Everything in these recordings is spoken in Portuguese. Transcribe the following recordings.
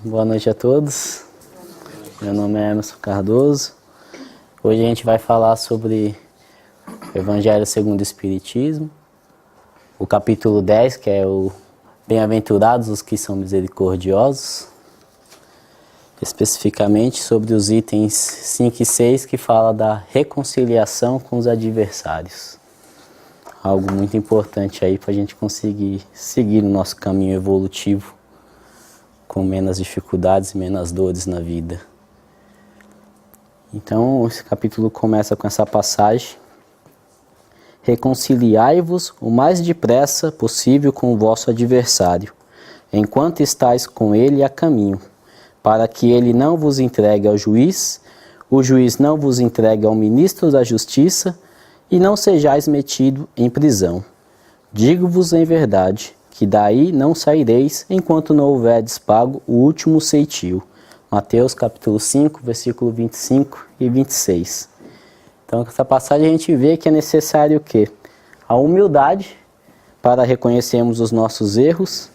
Boa noite a todos. Meu nome é Emerson Cardoso. Hoje a gente vai falar sobre o Evangelho segundo o Espiritismo, o capítulo 10, que é o Bem-aventurados os que são misericordiosos, especificamente sobre os itens 5 e 6, que fala da reconciliação com os adversários. Algo muito importante aí para a gente conseguir seguir o nosso caminho evolutivo com menos dificuldades e menos dores na vida. Então, esse capítulo começa com essa passagem: reconciliai-vos o mais depressa possível com o vosso adversário, enquanto estáis com ele a caminho, para que ele não vos entregue ao juiz, o juiz não vos entregue ao ministro da justiça, e não sejais metido em prisão. Digo-vos em verdade, que daí não saireis, enquanto não houverdes pago o último ceitil. Mateus capítulo 5, versículo 25 e 26. Então, com essa passagem a gente vê que é necessário o quê? A humildade para reconhecermos os nossos erros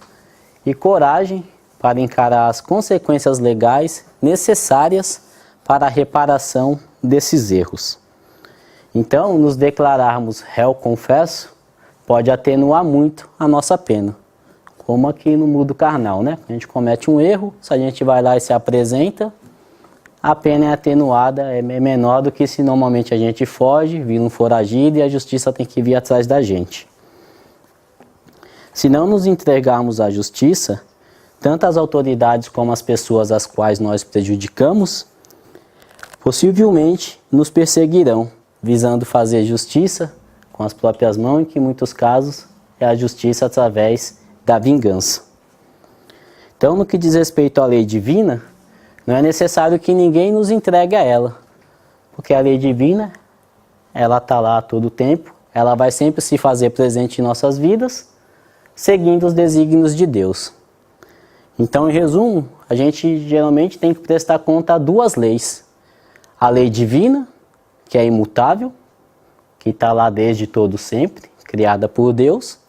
e coragem para encarar as consequências legais necessárias para a reparação desses erros. Então, nos declararmos réu confesso pode atenuar muito a nossa pena, como aqui no mundo carnal, né? A gente comete um erro, se a gente vai lá e se apresenta, a pena é atenuada, é menor do que se normalmente a gente foge, vira um foragido e a justiça tem que vir atrás da gente. Se não nos entregarmos à justiça, tanto as autoridades como as pessoas às quais nós prejudicamos, possivelmente nos perseguirão, visando fazer justiça com as próprias mãos, e que em muitos casos é a justiça através da vingança. Então, no que diz respeito à lei divina, não é necessário que ninguém nos entregue a ela, porque a lei divina, ela está lá a todo tempo, ela vai sempre se fazer presente em nossas vidas, seguindo os desígnios de Deus. Então, em resumo, a gente geralmente tem que prestar conta a duas leis: a lei divina, que é imutável, que está lá desde todo sempre, criada por Deus,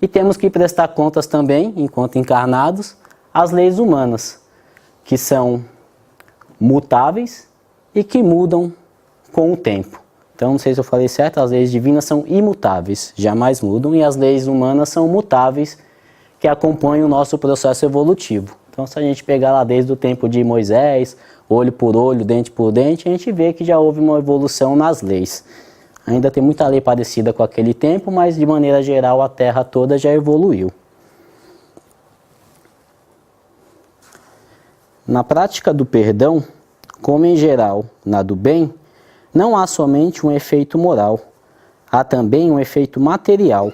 e temos que prestar contas também, enquanto encarnados, às leis humanas, que são mutáveis e que mudam com o tempo. Então, não sei se eu falei certo, as leis divinas são imutáveis, jamais mudam, e as leis humanas são mutáveis, que acompanham o nosso processo evolutivo. Então, se a gente pegar lá desde o tempo de Moisés, olho por olho, dente por dente, a gente vê que já houve uma evolução nas leis. Ainda tem muita lei parecida com aquele tempo, mas de maneira geral a Terra toda já evoluiu. Na prática do perdão, como em geral na do bem, não há somente um efeito moral, há também um efeito material.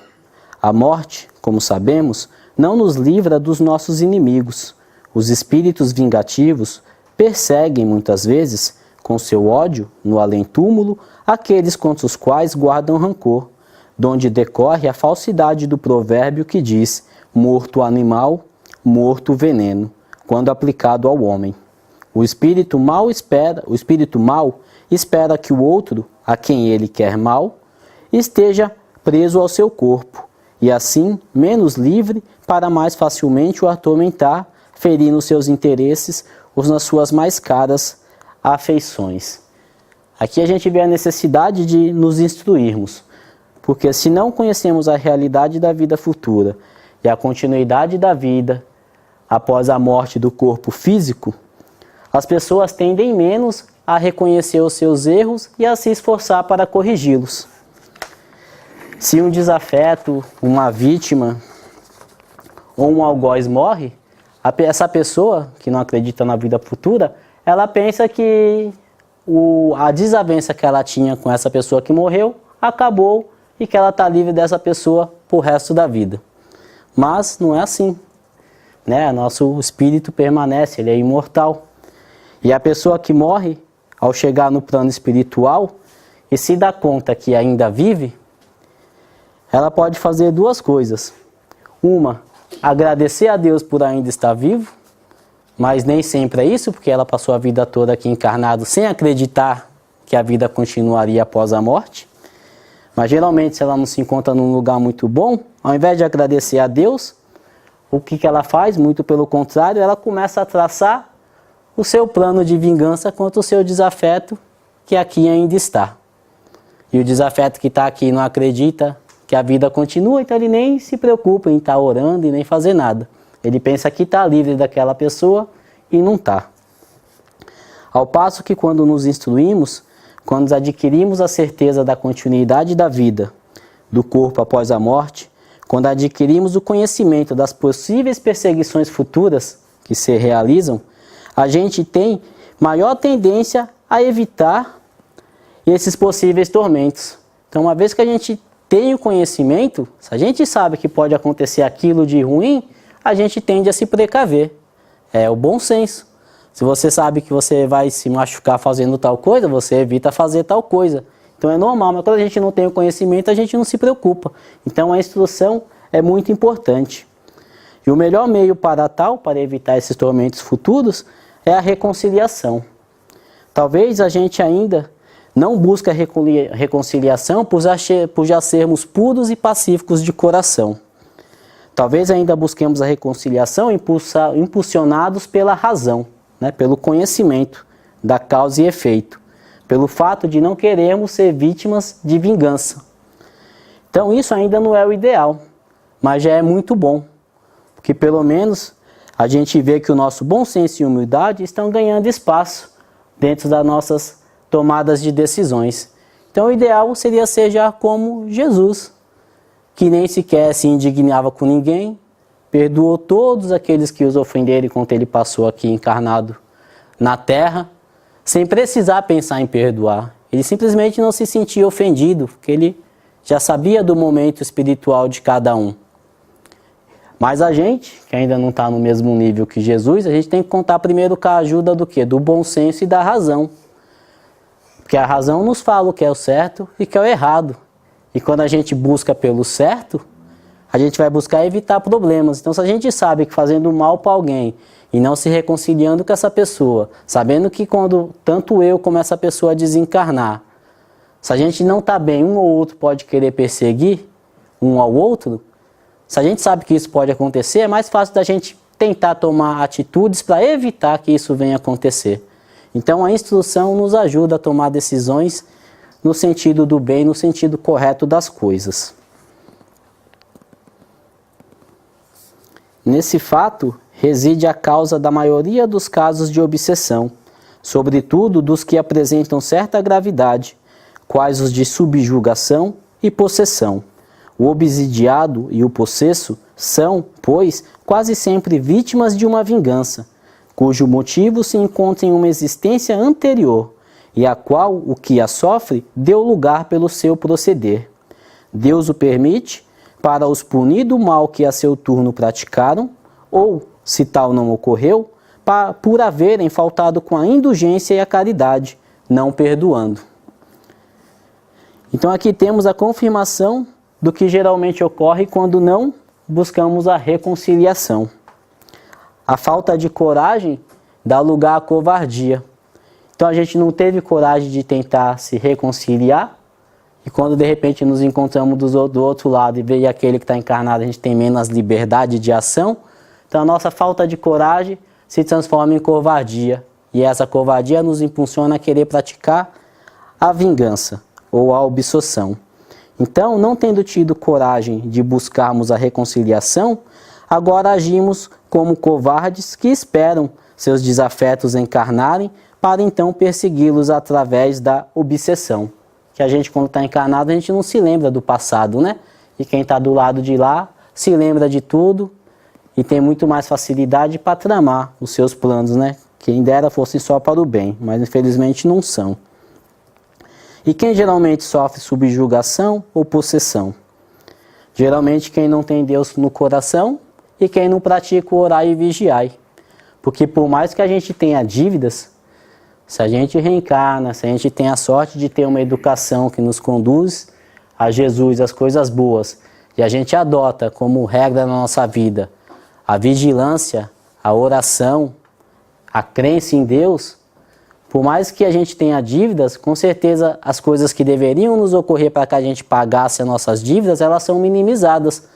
A morte, como sabemos, não nos livra dos nossos inimigos. Os espíritos vingativos perseguem muitas vezes, com seu ódio, no além-túmulo, aqueles contra os quais guardam rancor, donde decorre a falsidade do provérbio que diz: morto o animal, morto o veneno, quando aplicado ao homem. O espírito mau espera que o outro, a quem ele quer mal, esteja preso ao seu corpo, e assim menos livre para mais facilmente o atormentar, ferindo seus interesses ou nas suas mais caras afeições. Aqui a gente vê a necessidade de nos instruirmos, porque se não conhecemos a realidade da vida futura e a continuidade da vida após a morte do corpo físico, as pessoas tendem menos a reconhecer os seus erros e a se esforçar para corrigi-los. Se um desafeto, uma vítima ou um algoz morre, essa pessoa que não acredita na vida futura, ela pensa que a desavença que ela tinha com essa pessoa que morreu acabou e que ela está livre dessa pessoa pro resto da vida. Mas não é assim, né? Nosso espírito permanece, ele é imortal. E a pessoa que morre, ao chegar no plano espiritual e se dá conta que ainda vive, ela pode fazer duas coisas. Uma, agradecer a Deus por ainda estar vivo, mas nem sempre é isso, porque ela passou a vida toda aqui encarnado sem acreditar que a vida continuaria após a morte. Mas geralmente, se ela não se encontra num lugar muito bom, ao invés de agradecer a Deus, o que ela faz? Muito pelo contrário, ela começa a traçar o seu plano de vingança contra o seu desafeto que aqui ainda está. E o desafeto que está aqui não acredita que a vida continua, então ele nem se preocupa em estar orando e nem fazer nada. Ele pensa que está livre daquela pessoa e não está. Ao passo que quando nos instruímos, quando adquirimos a certeza da continuidade da vida, do corpo após a morte, quando adquirimos o conhecimento das possíveis perseguições futuras que se realizam, a gente tem maior tendência a evitar esses possíveis tormentos. Então, uma vez que a gente tem o conhecimento, se a gente sabe que pode acontecer aquilo de ruim, a gente tende a se precaver. É o bom senso. Se você sabe que você vai se machucar fazendo tal coisa, você evita fazer tal coisa. Então é normal, mas quando a gente não tem o conhecimento, a gente não se preocupa. Então a instrução é muito importante. E o melhor meio para evitar esses tormentos futuros, é a reconciliação. Talvez a gente ainda não busque a reconciliação por já sermos puros e pacíficos de coração. Talvez ainda busquemos a reconciliação impulsionados pela razão, né, pelo conhecimento da causa e efeito, pelo fato de não querermos ser vítimas de vingança. Então isso ainda não é o ideal, mas já é muito bom, porque pelo menos a gente vê que o nosso bom senso e humildade estão ganhando espaço dentro das nossas tomadas de decisões. Então o ideal seria ser já como Jesus, que nem sequer se indignava com ninguém, perdoou todos aqueles que os ofenderam enquanto ele passou aqui encarnado na Terra, sem precisar pensar em perdoar. Ele simplesmente não se sentia ofendido, porque ele já sabia do momento espiritual de cada um. Mas a gente, que ainda não está no mesmo nível que Jesus, a gente tem que contar primeiro com a ajuda do quê? Do bom senso e da razão. Porque a razão nos fala o que é o certo e o que é o errado. E quando a gente busca pelo certo, a gente vai buscar evitar problemas. Então, se a gente sabe que fazendo mal para alguém e não se reconciliando com essa pessoa, sabendo que quando tanto eu como essa pessoa desencarnar, se a gente não está bem, um ou outro pode querer perseguir um ao outro, se a gente sabe que isso pode acontecer, é mais fácil da gente tentar tomar atitudes para evitar que isso venha acontecer. Então, a instrução nos ajuda a tomar decisões no sentido do bem, no sentido correto das coisas. Nesse fato reside a causa da maioria dos casos de obsessão, sobretudo dos que apresentam certa gravidade, quais os de subjugação e possessão. O obsidiado e o possesso são, pois, quase sempre vítimas de uma vingança, cujo motivo se encontra em uma existência anterior, e a qual o que a sofre deu lugar pelo seu proceder. Deus o permite para os punir do mal que a seu turno praticaram, ou, se tal não ocorreu, por haverem faltado com a indulgência e a caridade, não perdoando. Então aqui temos a confirmação do que geralmente ocorre quando não buscamos a reconciliação. A falta de coragem dá lugar à covardia. Então a gente não teve coragem de tentar se reconciliar, e quando de repente nos encontramos do outro lado e veio aquele que está encarnado, a gente tem menos liberdade de ação, então a nossa falta de coragem se transforma em covardia, e essa covardia nos impulsiona a querer praticar a vingança ou a obsessão. Então, não tendo tido coragem de buscarmos a reconciliação, agora agimos como covardes que esperam seus desafetos encarnarem para então persegui-los através da obsessão. Que a gente, quando está encarnado, a gente não se lembra do passado, né? E quem está do lado de lá se lembra de tudo e tem muito mais facilidade para tramar os seus planos, né? Quem dera fosse só para o bem, mas infelizmente não são. E quem geralmente sofre subjugação ou possessão? Geralmente quem não tem Deus no coração e quem não pratica o orar e vigiai. Porque por mais que a gente tenha dívidas, se a gente reencarna, se a gente tem a sorte de ter uma educação que nos conduz a Jesus, as coisas boas, e a gente adota como regra na nossa vida a vigilância, a oração, a crença em Deus, por mais que a gente tenha dívidas, com certeza as coisas que deveriam nos ocorrer para que a gente pagasse as nossas dívidas, elas são minimizadas,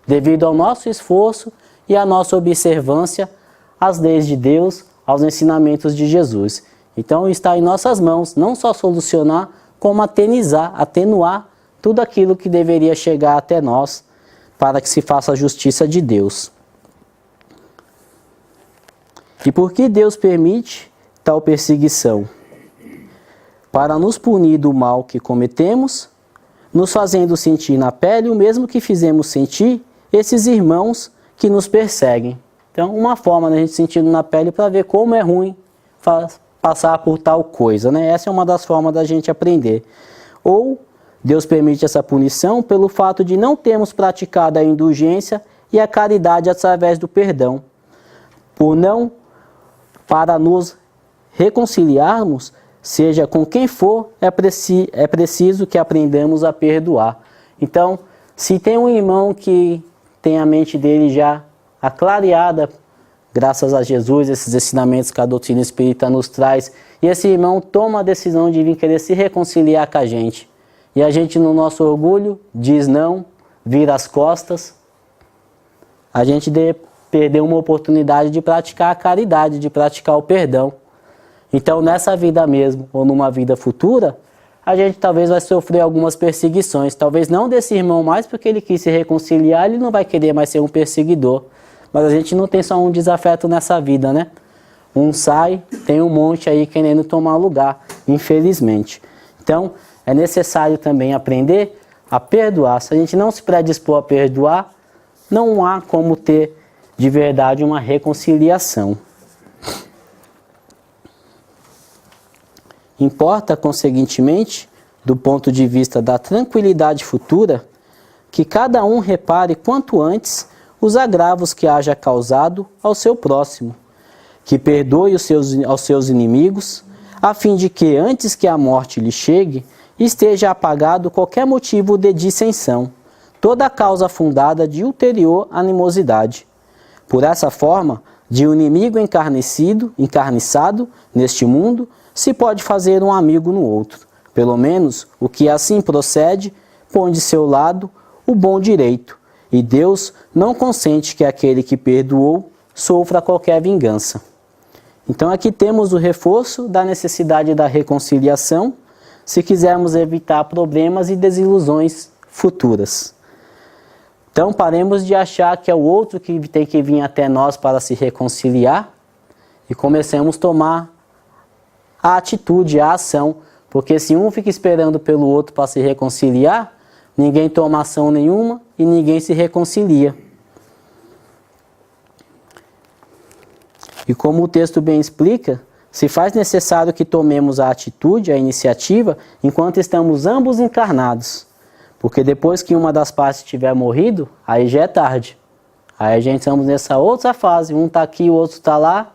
devido ao nosso esforço e a nossa observância às leis de Deus, aos ensinamentos de Jesus. Então está em nossas mãos não só solucionar, como atenuar tudo aquilo que deveria chegar até nós, para que se faça a justiça de Deus. E por que Deus permite tal perseguição? Para nos punir do mal que cometemos, nos fazendo sentir na pele o mesmo que fizemos sentir esses irmãos que nos perseguem. Então, uma forma da gente sentir na pele para ver como é ruim passar por tal coisa, né? Essa é uma das formas da gente aprender. Ou Deus permite essa punição pelo fato de não termos praticado a indulgência e a caridade através do perdão. Para nos reconciliarmos, seja com quem for, é preciso que aprendamos a perdoar. Então, se tem um irmão que tem a mente dele já aclareada, graças a Jesus, esses ensinamentos que a doutrina espírita nos traz, e esse irmão toma a decisão de vir querer se reconciliar com a gente, e a gente, no nosso orgulho, diz não, vira as costas, a gente perdeu uma oportunidade de praticar a caridade, de praticar o perdão. Então, nessa vida mesmo, ou numa vida futura, a gente talvez vai sofrer algumas perseguições. Talvez não desse irmão mais, porque ele quis se reconciliar, ele não vai querer mais ser um perseguidor. Mas a gente não tem só um desafeto nessa vida, né? Um sai, tem um monte aí querendo tomar lugar, infelizmente. Então, é necessário também aprender a perdoar. Se a gente não se predispor a perdoar, não há como ter de verdade uma reconciliação. Importa, conseguintemente, do ponto de vista da tranquilidade futura, que cada um repare quanto antes os agravos que haja causado ao seu próximo, que perdoe aos seus inimigos, a fim de que, antes que a morte lhe chegue, esteja apagado qualquer motivo de dissensão, toda causa fundada de ulterior animosidade. Por essa forma, de um inimigo encarniçado neste mundo, se pode fazer um amigo no outro. Pelo menos, o que assim procede, põe de seu lado o bom direito, e Deus não consente que aquele que perdoou sofra qualquer vingança. Então aqui temos o reforço da necessidade da reconciliação, se quisermos evitar problemas e desilusões futuras. Então paremos de achar que é o outro que tem que vir até nós para se reconciliar e comecemos a tomar a atitude, a ação, porque se um fica esperando pelo outro para se reconciliar, ninguém toma ação nenhuma e ninguém se reconcilia. E como o texto bem explica, se faz necessário que tomemos a atitude, a iniciativa, enquanto estamos ambos encarnados. Porque depois que uma das partes tiver morrido, aí já é tarde. Aí a gente estamos nessa outra fase, um está aqui, o outro está lá,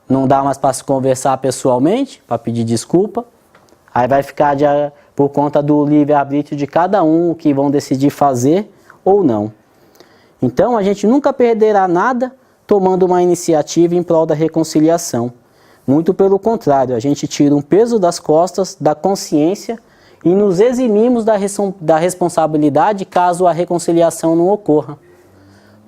não dá mais para se conversar pessoalmente, para pedir desculpa. Aí vai ficar por conta do livre-arbítrio de cada um o que vão decidir fazer ou não. Então a gente nunca perderá nada tomando uma iniciativa em prol da reconciliação. Muito pelo contrário, a gente tira um peso das costas, da consciência e nos eximimos da responsabilidade caso a reconciliação não ocorra.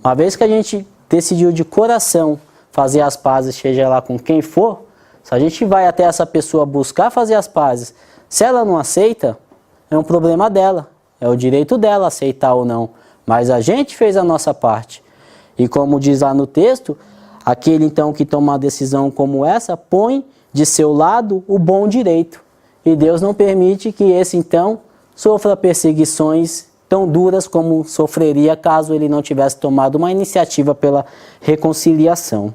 Uma vez que a gente decidiu de coração fazer as pazes, seja lá com quem for, se a gente vai até essa pessoa buscar fazer as pazes, se ela não aceita, é um problema dela, é o direito dela aceitar ou não, mas a gente fez a nossa parte. E como diz lá no texto, aquele então que toma uma decisão como essa, põe de seu lado o bom direito. E Deus não permite que esse então sofra perseguições tão duras como sofreria caso ele não tivesse tomado uma iniciativa pela reconciliação.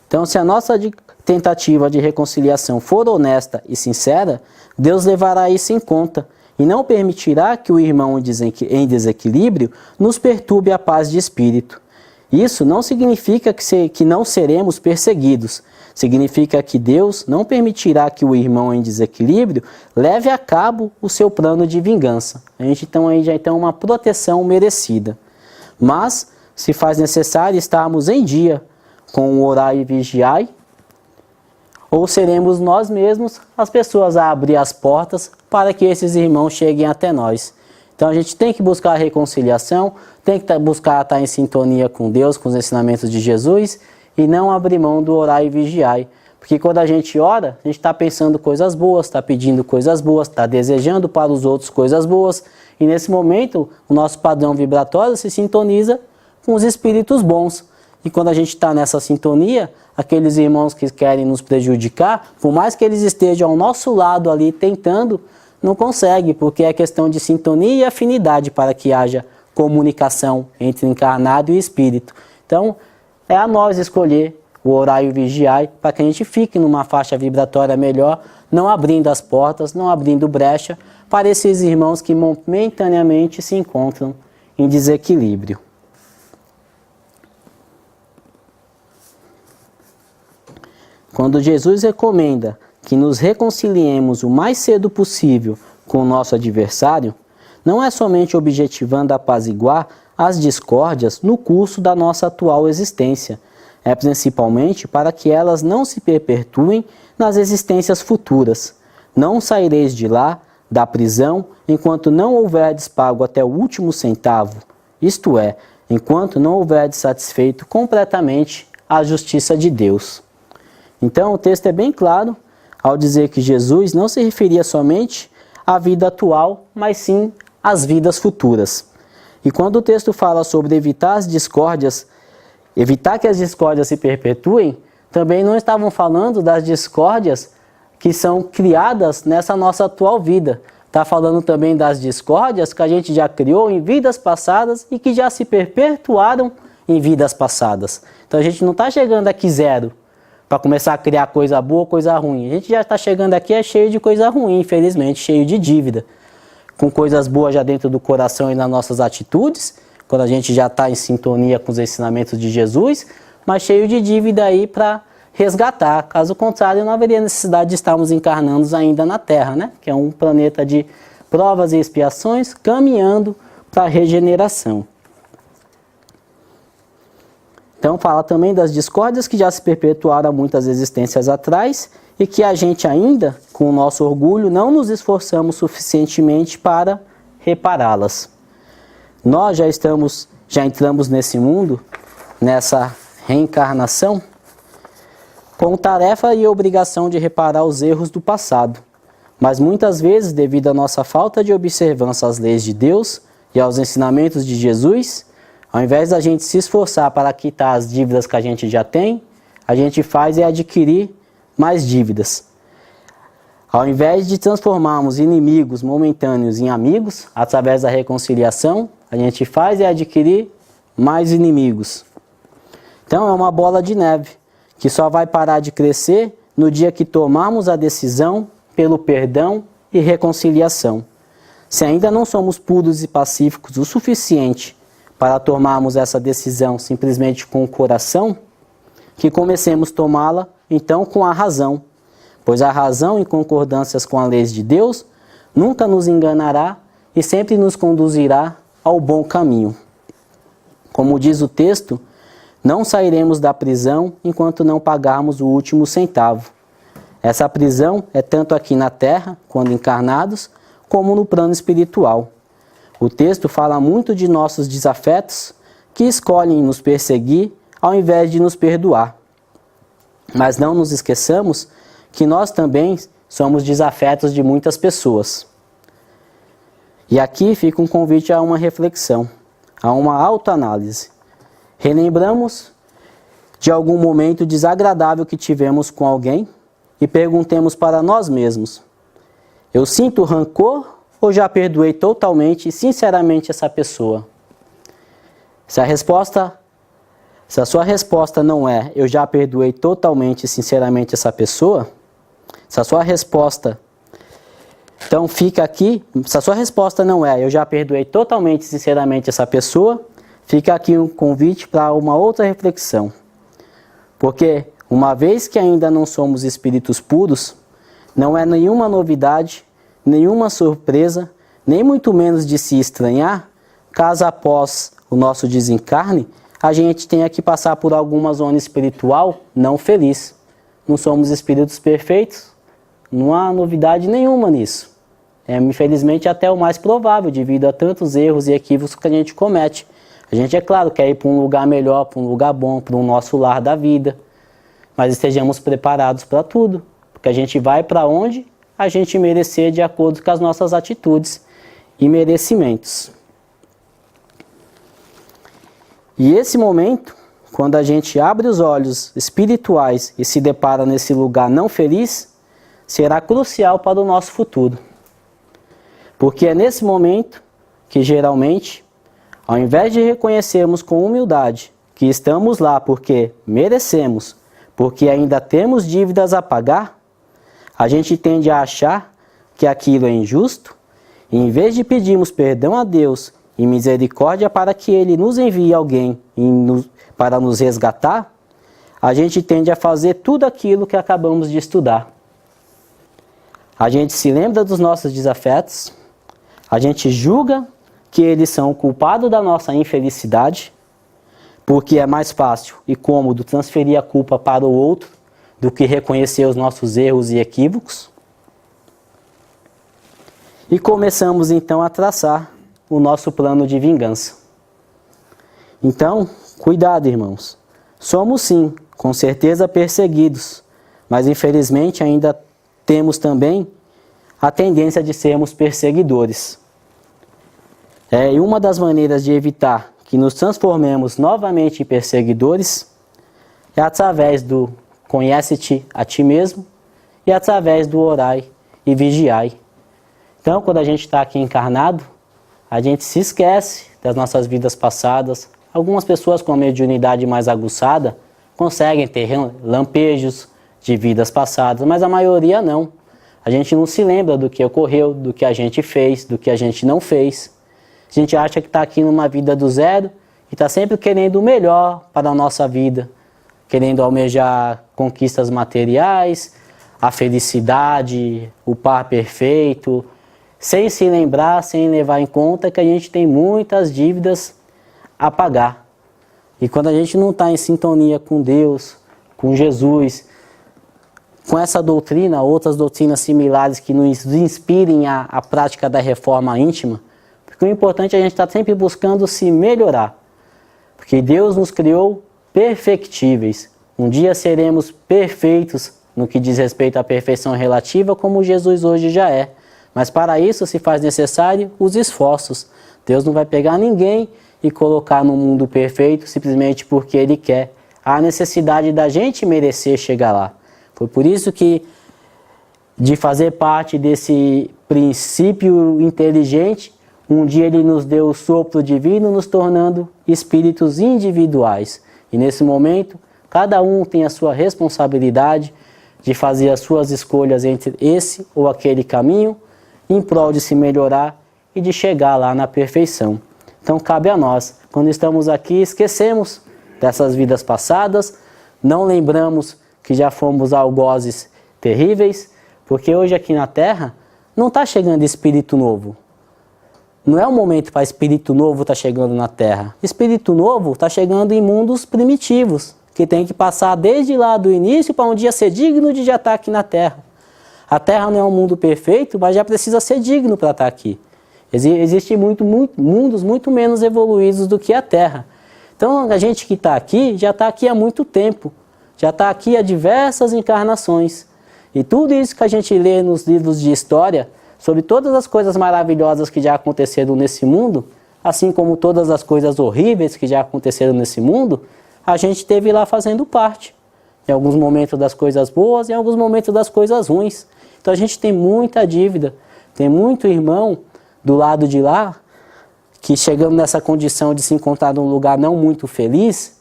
Então, se a nossa tentativa de reconciliação for honesta e sincera, Deus levará isso em conta e não permitirá que o irmão em desequilíbrio nos perturbe a paz de espírito. Isso não significa que não seremos perseguidos. Significa que Deus não permitirá que o irmão em desequilíbrio leve a cabo o seu plano de vingança. A gente então aí já tem uma proteção merecida. Mas, se faz necessário estarmos em dia com o orai e vigiai, ou seremos nós mesmos as pessoas a abrir as portas para que esses irmãos cheguem até nós. Então a gente tem que buscar a reconciliação, tem que buscar estar em sintonia com Deus, com os ensinamentos de Jesus, e não abrir mão do orar e vigiar. Porque quando a gente ora, a gente está pensando coisas boas, está pedindo coisas boas, está desejando para os outros coisas boas, e nesse momento o nosso padrão vibratório se sintoniza com os espíritos bons. E quando a gente está nessa sintonia, aqueles irmãos que querem nos prejudicar, por mais que eles estejam ao nosso lado ali tentando, não consegue, porque é questão de sintonia e afinidade para que haja comunicação entre encarnado e espírito. Então, é a nós escolher o orar e o vigiar para que a gente fique numa faixa vibratória melhor, não abrindo as portas, não abrindo brecha para esses irmãos que momentaneamente se encontram em desequilíbrio. Quando Jesus recomenda que nos reconciliemos o mais cedo possível com o nosso adversário, não é somente objetivando apaziguar as discórdias no curso da nossa atual existência, é principalmente para que elas não se perpetuem nas existências futuras. Não saireis de lá, da prisão, enquanto não houverdes pago até o último centavo, isto é, enquanto não houverdes satisfeito completamente a justiça de Deus. Então o texto é bem claro ao dizer que Jesus não se referia somente à vida atual, mas sim às vidas futuras. E quando o texto fala sobre evitar as discórdias, evitar que as discórdias se perpetuem, também não estavam falando das discórdias que são criadas nessa nossa atual vida. Está falando também das discórdias que a gente já criou em vidas passadas e que já se perpetuaram em vidas passadas. Então a gente não está chegando aqui zero para começar a criar coisa boa ou coisa ruim. A gente já está chegando aqui cheio de coisa ruim, infelizmente, cheio de dívida. Com coisas boas já dentro do coração e nas nossas atitudes, quando a gente já está em sintonia com os ensinamentos de Jesus, mas cheio de dívida aí para resgatar. Caso contrário, não haveria necessidade de estarmos encarnando ainda na Terra, né? Que é um planeta de provas e expiações, caminhando para a regeneração. Então fala também das discórdias que já se perpetuaram há muitas existências atrás e que a gente ainda, com o nosso orgulho, não nos esforçamos suficientemente para repará-las. Nós já entramos nesse mundo, nessa reencarnação, com tarefa e obrigação de reparar os erros do passado. Mas muitas vezes, devido à nossa falta de observância às leis de Deus e aos ensinamentos de Jesus, ao invés da gente se esforçar para quitar as dívidas que a gente já tem, a gente faz é adquirir mais dívidas. Ao invés de transformarmos inimigos momentâneos em amigos, através da reconciliação, a gente faz é adquirir mais inimigos. Então é uma bola de neve, que só vai parar de crescer no dia que tomarmos a decisão pelo perdão e reconciliação. Se ainda não somos puros e pacíficos o suficiente para tomarmos essa decisão simplesmente com o coração, que comecemos a tomá-la então com a razão, pois a razão, em concordâncias com as leis de Deus, nunca nos enganará e sempre nos conduzirá ao bom caminho. Como diz o texto, não sairemos da prisão enquanto não pagarmos o último centavo. Essa prisão é tanto aqui na terra, quando encarnados, como no plano espiritual. O texto fala muito de nossos desafetos que escolhem nos perseguir ao invés de nos perdoar. Mas não nos esqueçamos que nós também somos desafetos de muitas pessoas. E aqui fica um convite a uma reflexão, a uma autoanálise. Relembramos de algum momento desagradável que tivemos com alguém e perguntemos para nós mesmos: eu sinto rancor ou já perdoei totalmente e sinceramente essa pessoa? Se a sua resposta não é eu já perdoei totalmente e sinceramente essa pessoa, se a sua resposta então fica aqui, se a sua resposta não é eu já perdoei totalmente e sinceramente essa pessoa, fica aqui um convite para uma outra reflexão. Porque uma vez que ainda não somos espíritos puros, não é nenhuma novidade, nenhuma surpresa, nem muito menos de se estranhar, caso após o nosso desencarne, a gente tenha que passar por alguma zona espiritual não feliz. Não somos espíritos perfeitos, não há novidade nenhuma nisso. infelizmente até o mais provável, devido a tantos erros e equívocos que a gente comete. A gente, é claro, quer ir para um lugar melhor, para um lugar bom, para o nosso lar da vida, mas estejamos preparados para tudo, porque a gente vai para onde a gente merecer de acordo com as nossas atitudes e merecimentos. E esse momento, quando a gente abre os olhos espirituais e se depara nesse lugar não feliz, será crucial para o nosso futuro. Porque é nesse momento que geralmente, ao invés de reconhecermos com humildade que estamos lá porque merecemos, porque ainda temos dívidas a pagar, a gente tende a achar que aquilo é injusto, e em vez de pedirmos perdão a Deus e misericórdia para que Ele nos envie alguém para nos resgatar, a gente tende a fazer tudo aquilo que acabamos de estudar. A gente se lembra dos nossos desafetos, a gente julga que eles são culpados da nossa infelicidade, porque é mais fácil e cômodo transferir a culpa para o outro do que reconhecer os nossos erros e equívocos. E começamos então a traçar o nosso plano de vingança. Então, cuidado, irmãos. Somos sim, com certeza perseguidos, mas infelizmente ainda temos também a tendência de sermos perseguidores. E uma das maneiras de evitar que nos transformemos novamente em perseguidores é através do conhece-te a ti mesmo e através do orai e vigiai. Então, quando a gente está aqui encarnado, a gente se esquece das nossas vidas passadas. Algumas pessoas com a mediunidade mais aguçada conseguem ter lampejos de vidas passadas, mas a maioria não. A gente não se lembra do que ocorreu, do que a gente fez, do que a gente não fez. A gente acha que está aqui numa vida do zero e está sempre querendo o melhor para a nossa vida, querendo almejar conquistas materiais, a felicidade, o par perfeito, sem se lembrar, sem levar em conta que a gente tem muitas dívidas a pagar. E quando a gente não está em sintonia com Deus, com Jesus, com essa doutrina, outras doutrinas similares que nos inspirem a prática da reforma íntima, porque o importante é a gente estar sempre buscando se melhorar. Porque Deus nos criou perfectíveis. Um dia seremos perfeitos no que diz respeito à perfeição relativa, como Jesus hoje já é. Mas para isso se faz necessário os esforços. Deus não vai pegar ninguém e colocar no mundo perfeito simplesmente porque Ele quer. Há necessidade da gente merecer chegar lá. Foi por isso que, de fazer parte desse princípio inteligente, um dia Ele nos deu o sopro divino, nos tornando espíritos individuais. E nesse momento, cada um tem a sua responsabilidade de fazer as suas escolhas entre esse ou aquele caminho, em prol de se melhorar e de chegar lá na perfeição. Então cabe a nós, quando estamos aqui, esquecemos dessas vidas passadas, não lembramos que já fomos algozes terríveis, porque hoje aqui na Terra não está chegando espírito novo. Não é o momento para espírito novo estar chegando na Terra. Espírito novo está chegando em mundos primitivos, que tem que passar desde lá do início para um dia ser digno de já estar aqui na Terra. A Terra não é um mundo perfeito, mas já precisa ser digno para estar aqui. Existem mundos muito menos evoluídos do que a Terra. Então a gente que está aqui, já está aqui há muito tempo. Já está aqui há diversas encarnações. E tudo isso que a gente lê nos livros de história, sobre todas as coisas maravilhosas que já aconteceram nesse mundo, assim como todas as coisas horríveis que já aconteceram nesse mundo, a gente esteve lá fazendo parte. Em alguns momentos das coisas boas e em alguns momentos das coisas ruins. Então a gente tem muita dívida, tem muito irmão do lado de lá, que chegando nessa condição de se encontrar num lugar não muito feliz,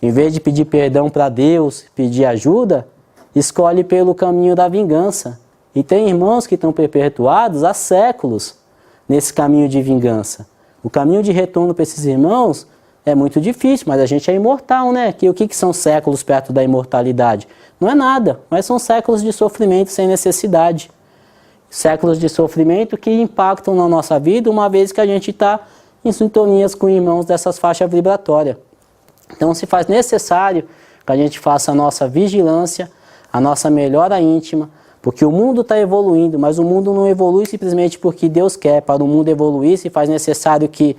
em vez de pedir perdão para Deus, pedir ajuda, escolhe pelo caminho da vingança. E tem irmãos que estão perpetuados há séculos nesse caminho de vingança. O caminho de retorno para esses irmãos é muito difícil, mas a gente é imortal, né? O que são séculos perto da imortalidade? Não é nada, mas são séculos de sofrimento sem necessidade. Séculos de sofrimento que impactam na nossa vida, uma vez que a gente está em sintonias com irmãos dessas faixas vibratórias. Então se faz necessário que a gente faça a nossa vigilância, a nossa melhora íntima, Porque o mundo está evoluindo, mas o mundo não evolui simplesmente porque Deus quer. Para o mundo evoluir, se faz necessário que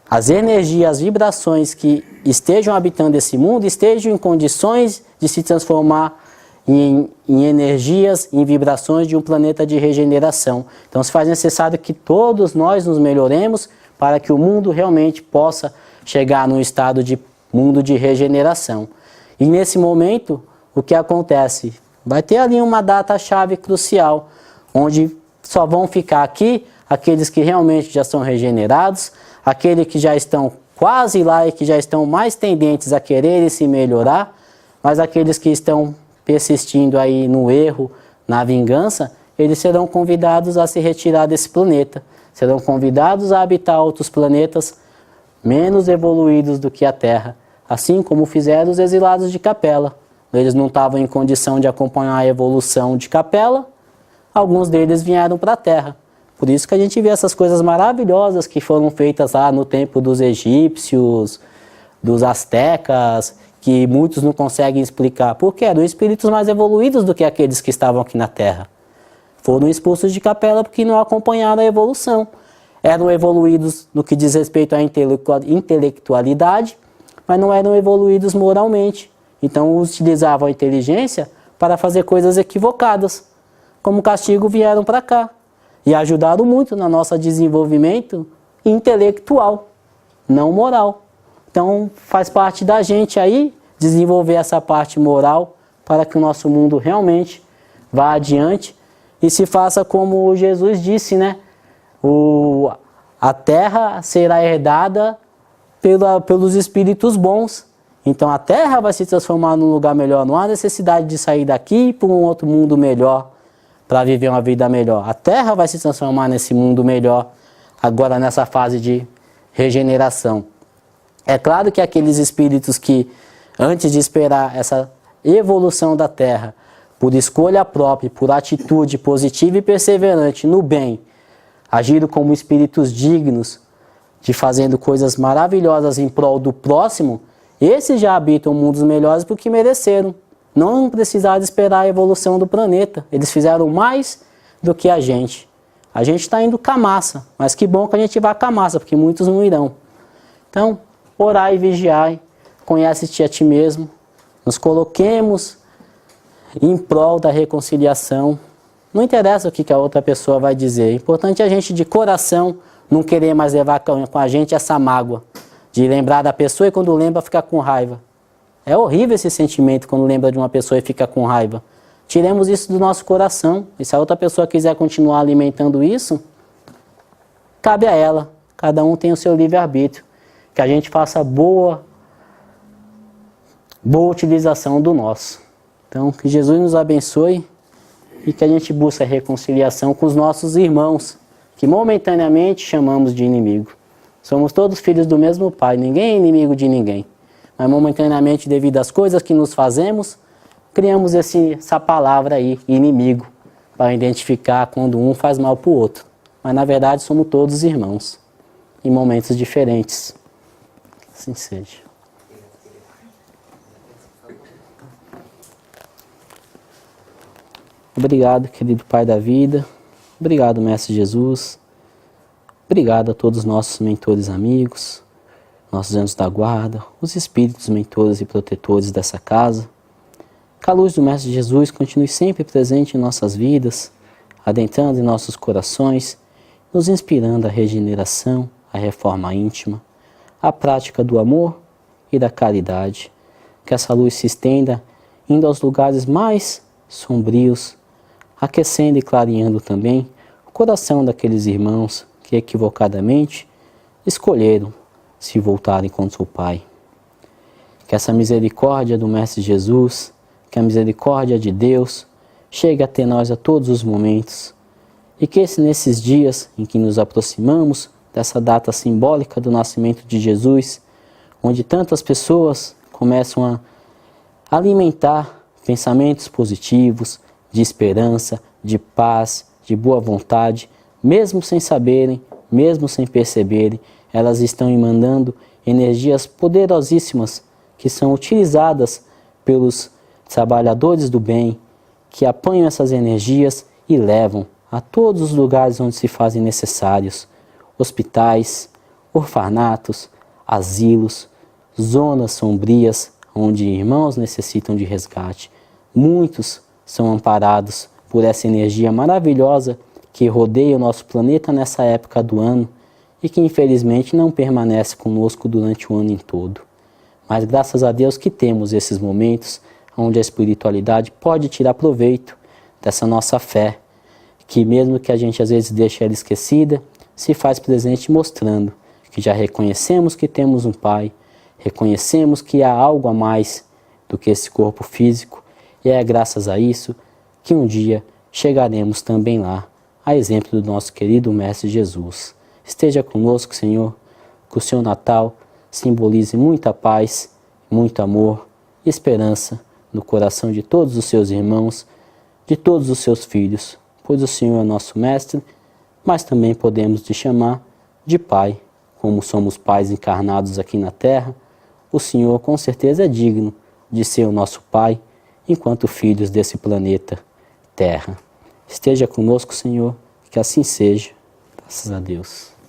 as energias, as vibrações que estejam habitando esse mundo estejam em condições de se transformar em energias, em vibrações de um planeta de regeneração. Então se faz necessário que todos nós nos melhoremos para que o mundo realmente possa chegar num estado de mundo de regeneração. E nesse momento, o que acontece? Vai ter ali uma data-chave crucial, onde só vão ficar aqui aqueles que realmente já são regenerados, aqueles que já estão quase lá e que já estão mais tendentes a querer se melhorar, mas aqueles que estão persistindo aí no erro, na vingança, eles serão convidados a se retirar desse planeta, serão convidados a habitar outros planetas menos evoluídos do que a Terra, assim como fizeram os exilados de Capela. Eles não estavam em condição de acompanhar a evolução de Capela, alguns deles vieram para a Terra. Por isso que a gente vê essas coisas maravilhosas que foram feitas lá no tempo dos egípcios, dos astecas, que muitos não conseguem explicar, porque eram espíritos mais evoluídos do que aqueles que estavam aqui na Terra. Foram expulsos de Capela porque não acompanharam a evolução. Eram evoluídos no que diz respeito à intelectualidade, mas não eram evoluídos moralmente. Então utilizavam a inteligência para fazer coisas equivocadas. Como castigo vieram para cá. E ajudaram muito no nosso desenvolvimento intelectual, não moral. Então faz parte da gente aí desenvolver essa parte moral para que o nosso mundo realmente vá adiante e se faça como Jesus disse, né? A terra será herdada pelos espíritos bons. Então a terra vai se transformar num lugar melhor. Não há necessidade de sair daqui para um outro mundo melhor, para viver uma vida melhor. A terra vai se transformar nesse mundo melhor, agora nessa fase de regeneração. É claro que aqueles espíritos que, antes de esperar essa evolução da terra, por escolha própria, por atitude positiva e perseverante no bem, agiram como espíritos dignos, de fazendo coisas maravilhosas em prol do próximo, esses já habitam mundos melhores porque mereceram. Não precisaram esperar a evolução do planeta. Eles fizeram mais do que a gente. A gente está indo com a massa, mas que bom que a gente vá com a massa, porque muitos não irão. Então, orai e vigiai, conhece-te a ti mesmo, nos coloquemos em prol da reconciliação. Não interessa o que a outra pessoa vai dizer, é importante a gente de coração não querer mais levar com a gente essa mágoa, de lembrar da pessoa e quando lembra ficar com raiva. É horrível esse sentimento quando lembra de uma pessoa e fica com raiva. Tiremos isso do nosso coração. E se a outra pessoa quiser continuar alimentando isso, cabe a ela. Cada um tem o seu livre-arbítrio. Que a gente faça boa utilização do nosso. Então, que Jesus nos abençoe e que a gente busque a reconciliação com os nossos irmãos, que momentaneamente chamamos de inimigo. Somos todos filhos do mesmo Pai, ninguém é inimigo de ninguém. Mas momentaneamente, devido às coisas que nos fazemos, criamos essa palavra aí, inimigo, para identificar quando um faz mal para o outro. Mas na verdade somos todos irmãos, em momentos diferentes. Assim seja. Obrigado, querido Pai da vida. Obrigado, Mestre Jesus. Obrigado a todos os nossos mentores amigos, nossos anjos da guarda, os espíritos mentores e protetores dessa casa. Que a luz do Mestre Jesus continue sempre presente em nossas vidas, adentrando em nossos corações, nos inspirando a regeneração, a reforma íntima, a prática do amor e da caridade. Que essa luz se estenda, indo aos lugares mais sombrios, aquecendo e clareando também o coração daqueles irmãos que equivocadamente escolheram se voltarem contra o Pai. Que essa misericórdia do Mestre Jesus, que a misericórdia de Deus chegue até nós a todos os momentos e que nesses dias em que nos aproximamos dessa data simbólica do nascimento de Jesus, onde tantas pessoas começam a alimentar pensamentos positivos, de esperança, de paz, de boa vontade, mesmo sem saberem, mesmo sem perceberem, elas estão emandando energias poderosíssimas que são utilizadas pelos trabalhadores do bem que apanham essas energias e levam a todos os lugares onde se fazem necessários: hospitais, orfanatos, asilos, zonas sombrias onde irmãos necessitam de resgate. Muitos são amparados por essa energia maravilhosa que rodeia o nosso planeta nessa época do ano e que infelizmente não permanece conosco durante o ano em todo. Mas graças a Deus que temos esses momentos onde a espiritualidade pode tirar proveito dessa nossa fé, que mesmo que a gente às vezes deixe ela esquecida, se faz presente mostrando que já reconhecemos que temos um Pai, reconhecemos que há algo a mais do que esse corpo físico, e é graças a isso que um dia chegaremos também lá, a exemplo do nosso querido Mestre Jesus. Esteja conosco, Senhor, que o seu Natal simbolize muita paz, muito amor e esperança no coração de todos os seus irmãos, de todos os seus filhos, pois o Senhor é nosso Mestre, mas também podemos te chamar de Pai. Como somos pais encarnados aqui na Terra, o Senhor com certeza é digno de ser o nosso Pai, enquanto filhos desse planeta Terra. Esteja conosco, Senhor, que assim seja. Graças a Deus.